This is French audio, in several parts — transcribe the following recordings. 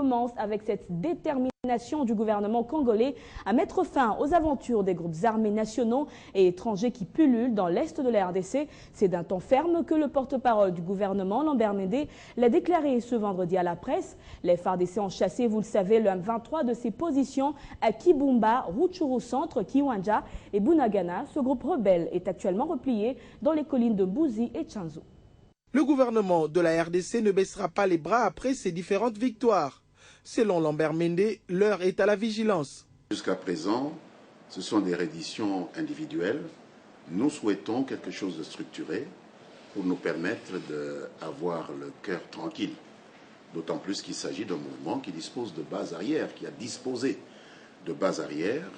commence avec cette détermination du gouvernement congolais à mettre fin aux aventures des groupes armés nationaux et étrangers qui pullulent dans l'est de la RDC. C'est d'un ton ferme que le porte-parole du gouvernement, Lambert Mende, l'a déclaré ce vendredi à la presse. Les FARDC ont chassé, vous le savez, le M23 de ses positions à Kibumba, Rutshuru Centre, Kiwanja et Bunagana. Ce groupe rebelle est actuellement replié dans les collines de Mbouzi et Tchanzu. Le gouvernement de la RDC ne baissera pas les bras après ces différentes victoires. Selon Lambert Mende, l'heure est à la vigilance. Jusqu'à présent, ce sont des redditions individuelles. Nous souhaitons quelque chose de structuré pour nous permettre d'avoir le cœur tranquille. D'autant plus qu'il s'agit d'un mouvement qui dispose de bases arrières, qui a disposé de bases arrières.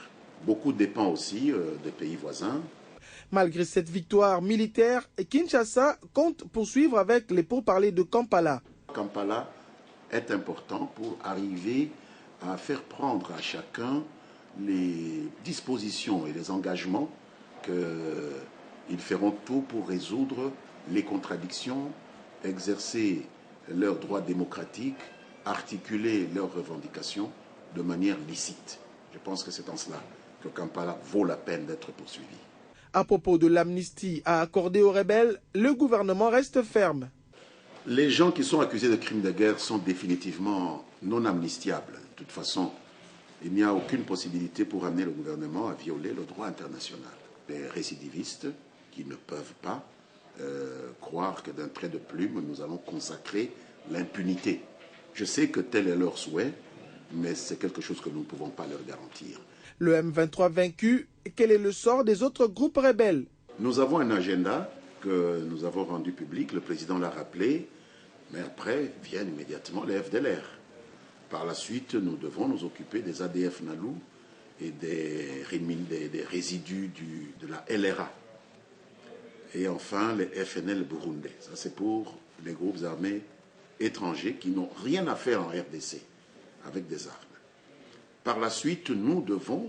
Beaucoup dépend aussi des pays voisins. Malgré cette victoire militaire, Kinshasa compte poursuivre avec les pourparlers de Kampala. Kampala est important pour arriver à faire prendre à chacun les dispositions et les engagements qu'ils feront tout pour résoudre les contradictions, exercer leurs droits démocratiques, articuler leurs revendications de manière licite. Je pense que c'est en cela que Kampala vaut la peine d'être poursuivi. À propos de l'amnistie à accorder aux rebelles, le gouvernement reste ferme. Les gens qui sont accusés de crimes de guerre sont définitivement non amnistiables. De toute façon, il n'y a aucune possibilité pour amener le gouvernement à violer le droit international. Les récidivistes qui ne peuvent pas croire que d'un trait de plume, nous allons consacrer l'impunité. Je sais que tel est leur souhait, mais c'est quelque chose que nous ne pouvons pas leur garantir. Le M23 vaincu, quel est le sort des autres groupes rebelles? Nous avons un agenda que nous avons rendu public, le président l'a rappelé, mais après viennent immédiatement les FDLR. Par la suite, nous devons nous occuper des ADF Nalou et des résidus de la LRA. Et enfin, les FNL burundais. Ça, c'est pour les groupes armés étrangers qui n'ont rien à faire en RDC avec des armes. Par la suite, nous devons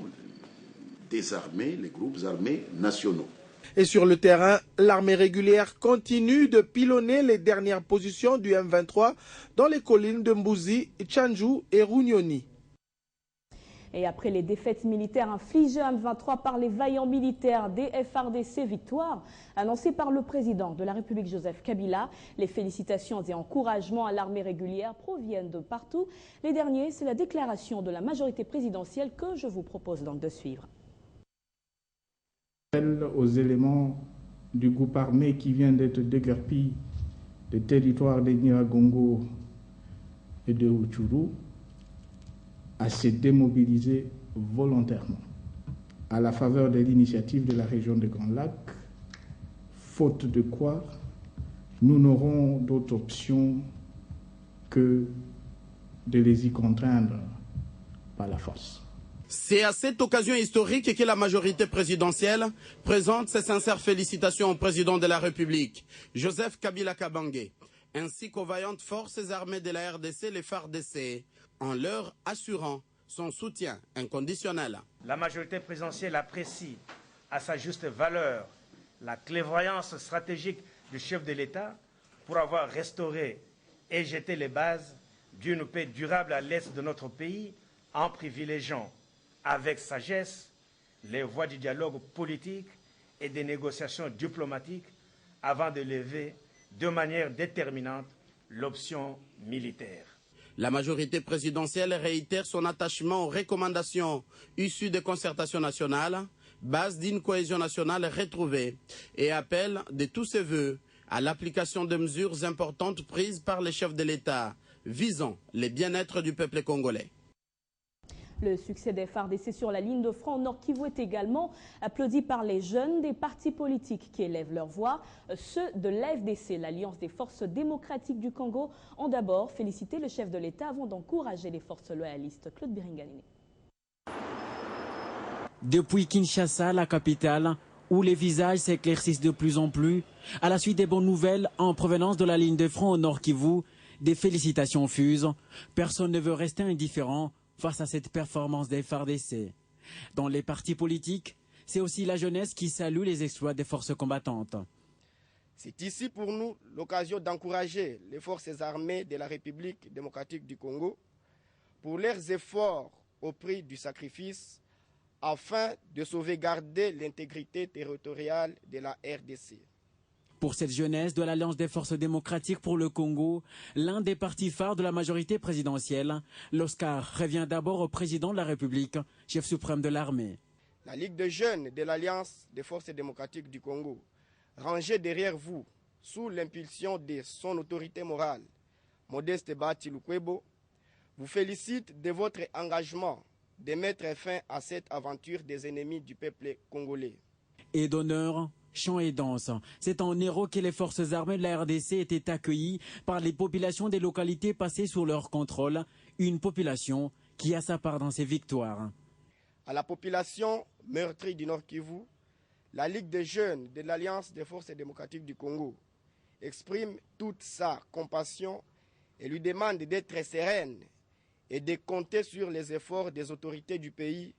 désarmer les groupes armés nationaux. Et sur le terrain, l'armée régulière continue de pilonner les dernières positions du M23 dans les collines de Mbouzi, Tchanzu et Runyoni. Et après les défaites militaires infligées à M23 par les vaillants militaires des FARDC, victoire annoncée par le président de la République Joseph Kabila, les félicitations et encouragements à l'armée régulière proviennent de partout. Les derniers, c'est la déclaration de la majorité présidentielle que je vous propose donc de suivre. Aux éléments du groupe armé qui vient d'être déguerpi des territoires de Nyiragongo et de Rutshuru à se démobiliser volontairement à la faveur de l'initiative de la région de Grand Lac, faute de quoi nous n'aurons d'autre option que de les y contraindre par la force. C'est à cette occasion historique que la majorité présidentielle présente ses sincères félicitations au président de la République, Joseph Kabila Kabange, ainsi qu'aux vaillantes forces armées de la RDC, les FARDC, en leur assurant son soutien inconditionnel. La majorité présidentielle apprécie à sa juste valeur la clairvoyance stratégique du chef de l'État pour avoir restauré et jeté les bases d'une paix durable à l'est de notre pays en privilégiant avec sagesse les voies du dialogue politique et des négociations diplomatiques avant de lever de manière déterminante l'option militaire. La majorité présidentielle réitère son attachement aux recommandations issues des concertations nationales, base d'une cohésion nationale retrouvée, et appelle de tous ses voeux à l'application de mesures importantes prises par les chefs de l'État visant le bien-être du peuple congolais. Le succès des FARDC sur la ligne de front au Nord Kivu est également applaudi par les jeunes des partis politiques qui élèvent leur voix. Ceux de l'AFDC, l'Alliance des forces démocratiques du Congo, ont d'abord félicité le chef de l'État avant d'encourager les forces loyalistes. Claude Biringanine. Depuis Kinshasa, la capitale, où les visages s'éclaircissent de plus en plus, à la suite des bonnes nouvelles en provenance de la ligne de front au Nord Kivu, des félicitations fusent. Personne ne veut rester indifférent face à cette performance des FARDC. Dans les partis politiques, c'est aussi la jeunesse qui salue les exploits des forces combattantes. C'est ici pour nous l'occasion d'encourager les forces armées de la République démocratique du Congo pour leurs efforts au prix du sacrifice afin de sauvegarder l'intégrité territoriale de la RDC. Pour cette jeunesse de l'Alliance des forces démocratiques pour le Congo, l'un des partis phares de la majorité présidentielle, l'Oscar revient d'abord au président de la République, chef suprême de l'armée. La Ligue des jeunes de l'Alliance des forces démocratiques du Congo, rangée derrière vous, sous l'impulsion de son autorité morale, Modeste Bahati Lukwebo, vous félicite de votre engagement de mettre fin à cette aventure des ennemis du peuple congolais. Et d'honneur, chant et danse. C'est en héros que les forces armées de la RDC étaient accueillies par les populations des localités passées sous leur contrôle, une population qui a sa part dans ces victoires. À la population meurtrie du Nord Kivu, la Ligue des jeunes de l'Alliance des forces démocratiques du Congo exprime toute sa compassion et lui demande d'être sereine et de compter sur les efforts des autorités du pays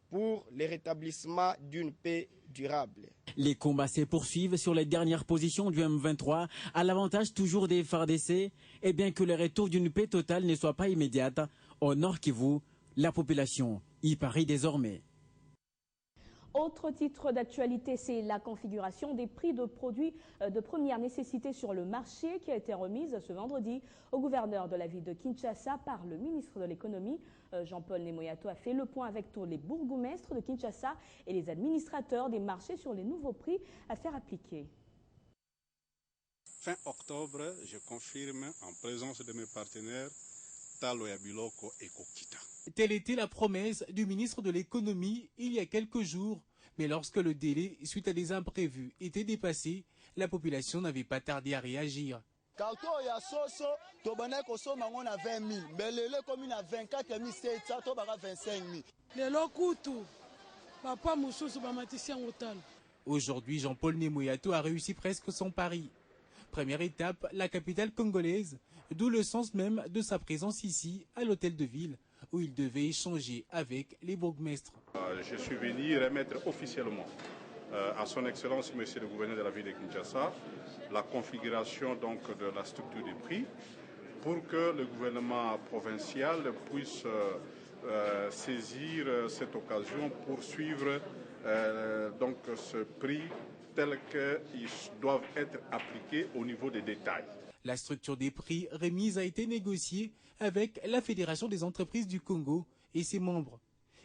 pour le rétablissement d'une paix durable. Les combats se poursuivent sur les dernières positions du M23, à l'avantage toujours des FARDC, et bien que le retour d'une paix totale ne soit pas immédiate, au Nord Kivu, la population y parie désormais. Autre titre d'actualité, c'est la configuration des prix de produits de première nécessité sur le marché qui a été remise ce vendredi au gouverneur de la ville de Kinshasa par le ministre de l'économie. Jean-Paul Nemoyato a fait le point avec tous les bourgmestres de Kinshasa et les administrateurs des marchés sur les nouveaux prix à faire appliquer. Fin octobre, je confirme en présence de mes partenaires Talo ya Biloko et Kokita. Telle était la promesse du ministre de l'économie il y a quelques jours. Mais lorsque le délai, suite à des imprévus, était dépassé, la population n'avait pas tardé à réagir. Aujourd'hui, Jean-Paul Nemoyato a réussi presque son pari. Première étape, la capitale congolaise, d'où le sens même de sa présence ici, à l'hôtel de ville, où il devait échanger avec les bourgmestres. Je suis venu remettre officiellement à son Excellence, Monsieur le gouverneur de la ville de Kinshasa, la configuration donc de la structure des prix pour que le gouvernement provincial puisse saisir cette occasion pour suivre donc ce prix tel qu'ils doivent être appliqués au niveau des détails. La structure des prix remise a été négociée avec la Fédération des entreprises du Congo et ses membres.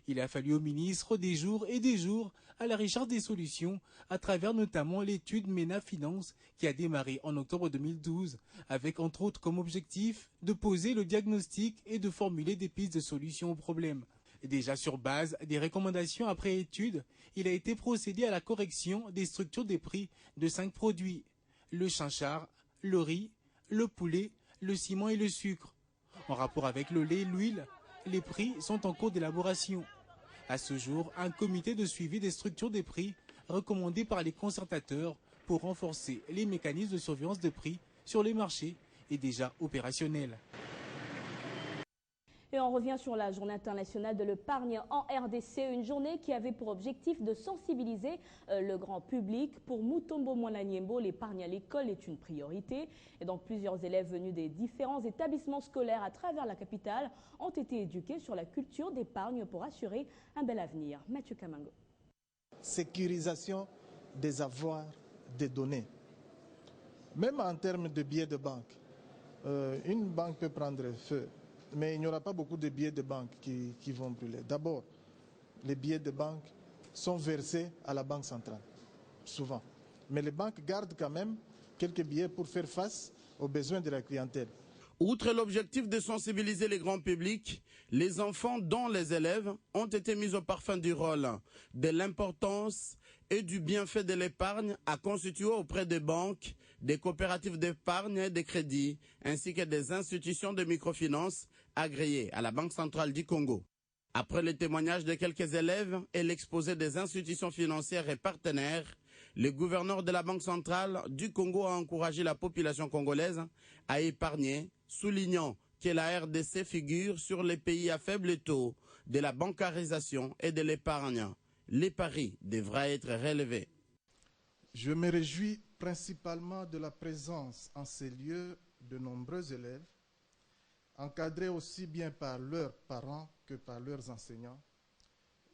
Il a fallu au ministre des jours et des jours à la recherche des solutions à travers notamment l'étude MENA Finance qui a démarré en octobre 2012 avec entre autres comme objectif de poser le diagnostic et de formuler des pistes de solutions aux problèmes. Déjà sur base des recommandations après étude, il a été procédé à la correction des structures des prix de 5 produits, le chinchard, le riz, le poulet, le ciment et le sucre. En rapport avec le lait et l'huile, les prix sont en cours d'élaboration. À ce jour, un comité de suivi des structures des prix recommandé par les concertateurs pour renforcer les mécanismes de surveillance de prix sur les marchés est déjà opérationnel. Et on revient sur la journée internationale de l'épargne en RDC, une journée qui avait pour objectif de sensibiliser le grand public. Pour Mutombo Mwananyembo, l'épargne à l'école est une priorité. Et donc plusieurs élèves venus des différents établissements scolaires à travers la capitale ont été éduqués sur la culture d'épargne pour assurer un bel avenir. Mathieu Kamango. Sécurisation des avoirs des données. Même en termes de billets de banque, une banque peut prendre feu. Mais il n'y aura pas beaucoup de billets de banque qui vont brûler. D'abord, les billets de banque sont versés à la banque centrale, souvent. Mais les banques gardent quand même quelques billets pour faire face aux besoins de la clientèle. Outre l'objectif de sensibiliser les grands publics, les enfants, dont les élèves, ont été mis au parfum du rôle, de l'importance et du bienfait de l'épargne à constituer auprès des banques, des coopératives d'épargne et de crédit, ainsi que des institutions de microfinance agréées à la Banque centrale du Congo. Après le témoignage de quelques élèves et l'exposé des institutions financières et partenaires, le gouverneur de la Banque centrale du Congo a encouragé la population congolaise à épargner, soulignant que la RDC figure sur les pays à faible taux de la bancarisation et de l'épargne. Les paris devraient être relevés. Je me réjouis principalement de la présence en ces lieux de nombreux élèves encadrés aussi bien par leurs parents que par leurs enseignants,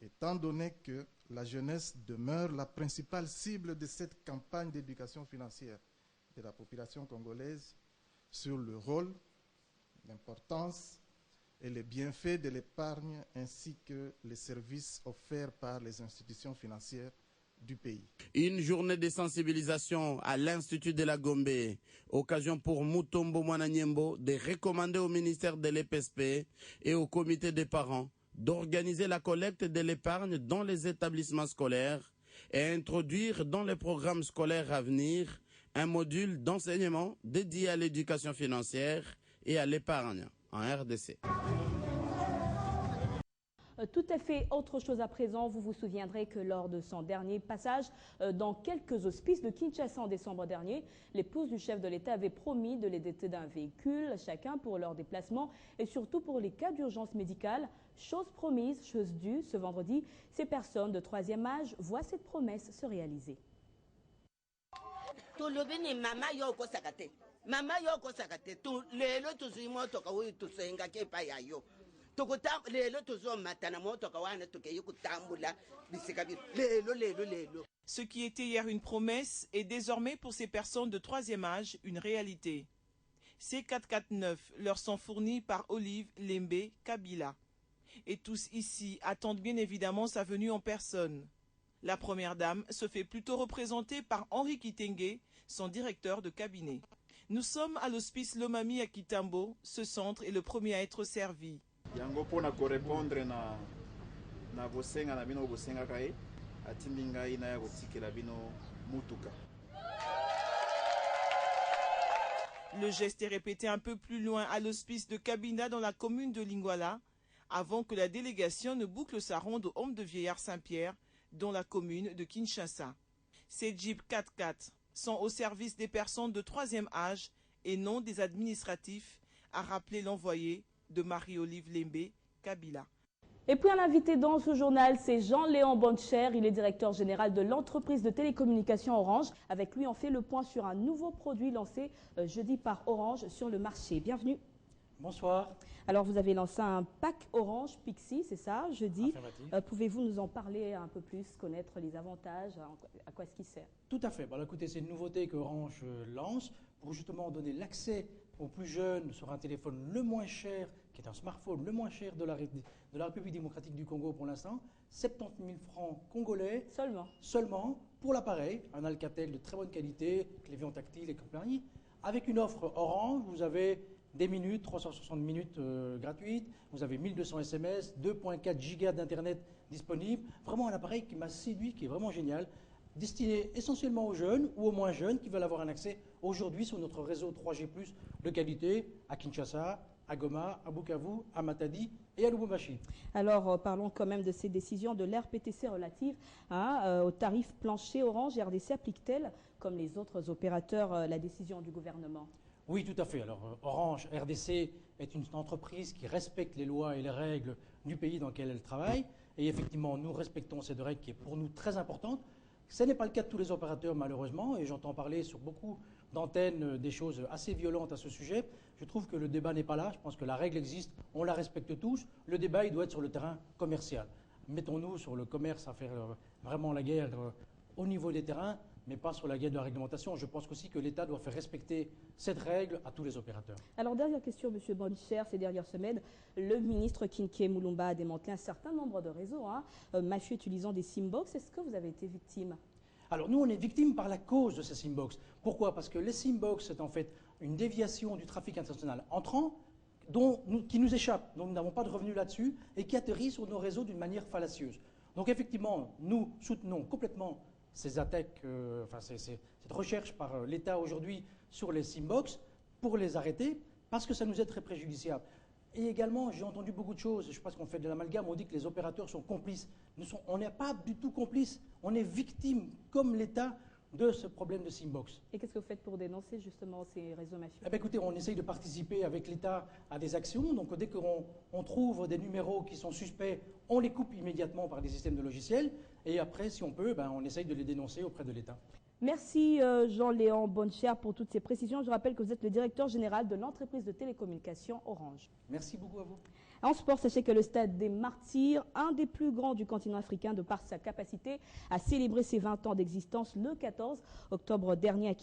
étant donné que la jeunesse demeure la principale cible de cette campagne d'éducation financière de la population congolaise sur le rôle, l'importance et les bienfaits de l'épargne ainsi que les services offerts par les institutions financières du pays. Une journée de sensibilisation à l'Institut de la Gombe, occasion pour Mutombo Mwananyembo de recommander au ministère de l'EPSP et au comité des parents d'organiser la collecte de l'épargne dans les établissements scolaires et introduire dans les programmes scolaires à venir un module d'enseignement dédié à l'éducation financière et à l'épargne en RDC. Tout à fait autre chose à présent. Vous vous souviendrez que lors de son dernier passage dans quelques hospices de Kinshasa en décembre dernier, l'épouse du chef de l'État avait promis de les doter d'un véhicule chacun pour leur déplacement et surtout pour les cas d'urgence médicale. Chose promise, chose due, ce vendredi, ces personnes de troisième âge voient cette promesse se réaliser. Ce qui était hier une promesse est désormais pour ces personnes de troisième âge une réalité. Ces 4x4 leur sont fournis par Olive Lembe Kabila. Et tous ici attendent bien évidemment sa venue en personne. La première dame se fait plutôt représenter par Henri Kitenge, son directeur de cabinet. Nous sommes à l'hospice Lomami à Kitambo. Ce centre est le premier à être servi. Yango pona correspondre na bosenga na bino bosenga kae atiminga ina ya kotikela bino mutuka. Le geste est répété un peu plus loin à l'hospice de Kabinda dans la commune de Lingwala avant que la délégation ne boucle sa ronde au Homme de Vieillard Saint-Pierre dans la commune de Kinshasa. Ces Jeeps 4x4 sont au service des personnes de troisième âge et non des administratifs, a rappelé l'envoyé de Marie-Olive Lembe Kabila. Et puis un invité dans ce journal, c'est Jean-Léon Boncher. Il est directeur général de l'entreprise de télécommunications Orange. Avec lui, on fait le point sur un nouveau produit lancé jeudi par Orange sur le marché. Bienvenue. Bonsoir. Alors, vous avez lancé un pack Orange Pixi, c'est ça, jeudi. Pouvez-vous nous en parler un peu plus, connaître les avantages, à quoi est-ce qu'il sert? Tout à fait. Bon, écoutez, c'est une nouveauté que Orange lance pour justement donner l'accès aux plus jeunes sur un téléphone le moins cher, qui est un smartphone le moins cher de la République démocratique du Congo pour l'instant, 70 000 francs congolais. Seulement pour l'appareil, un Alcatel de très bonne qualité, clavier tactile et compagnie. Avec une offre Orange, vous avez des minutes, 360 minutes gratuites, vous avez 1200 SMS, 2.4 gigas d'internet disponible. Vraiment un appareil qui m'a séduit, qui est vraiment génial, destiné essentiellement aux jeunes ou aux moins jeunes qui veulent avoir un accès aujourd'hui sur notre réseau 3G+, de qualité à Kinshasa, à Goma, à Bukavu, à Matadi et à Lubumbashi. Alors, parlons quand même de ces décisions de l'RPTC relative au tarif plancher Orange et RDC. Applique-t-elle, comme les autres opérateurs, la décision du gouvernement? Oui, tout à fait. Alors, Orange RDC est une entreprise qui respecte les lois et les règles du pays dans lequel elle travaille. Et effectivement, nous respectons cette règle qui est pour nous très importante. Ce n'est pas le cas de tous les opérateurs, malheureusement, et j'entends parler sur beaucoup d'antennes des choses assez violentes à ce sujet. Je trouve que le débat n'est pas là. Je pense que la règle existe, on la respecte tous. Le débat, il doit être sur le terrain commercial. Mettons-nous sur le commerce à faire vraiment la guerre au niveau des terrains, mais pas sur la guerre de la réglementation. Je pense aussi que l'État doit faire respecter cette règle à tous les opérateurs. Alors, dernière question, M. Boncher. Ces dernières semaines, le ministre Kinké Moulumba a démantelé un certain nombre de réseaux mafieux utilisant des SIM-box. Est-ce que vous avez été victime? Alors, nous, on est victime par la cause de ces SIM-box. Pourquoi? Parce que les SIM-box, c'est en fait une déviation du trafic international entrant qui nous échappe, dont nous n'avons pas de revenus là-dessus, et qui atterrit sur nos réseaux d'une manière fallacieuse. Donc, effectivement, nous soutenons complètement ces attaques, cette recherche par l'État aujourd'hui sur les SIM-box pour les arrêter, parce que ça nous est très préjudiciable. Et également, j'ai entendu beaucoup de choses, je pense qu'on fait de l'amalgame, on dit que les opérateurs sont complices. On n'est pas du tout complices, on est victime, comme l'État, de ce problème de SIM-box. Et qu'est-ce que vous faites pour dénoncer justement ces réseaux mafieux? Eh bien, écoutez, on essaye de participer avec l'État à des actions. Donc dès qu'on trouve des numéros qui sont suspects, on les coupe immédiatement par des systèmes de logiciels. Et après, si on peut, on essaye de les dénoncer auprès de l'État. Merci Jean-Léon Bonnecher pour toutes ces précisions. Je rappelle que vous êtes le directeur général de l'entreprise de télécommunications Orange. Merci beaucoup à vous. En sport, sachez que le stade des Martyrs, un des plus grands du continent africain de par sa capacité à célébrer ses 20 ans d'existence le 14 octobre dernier.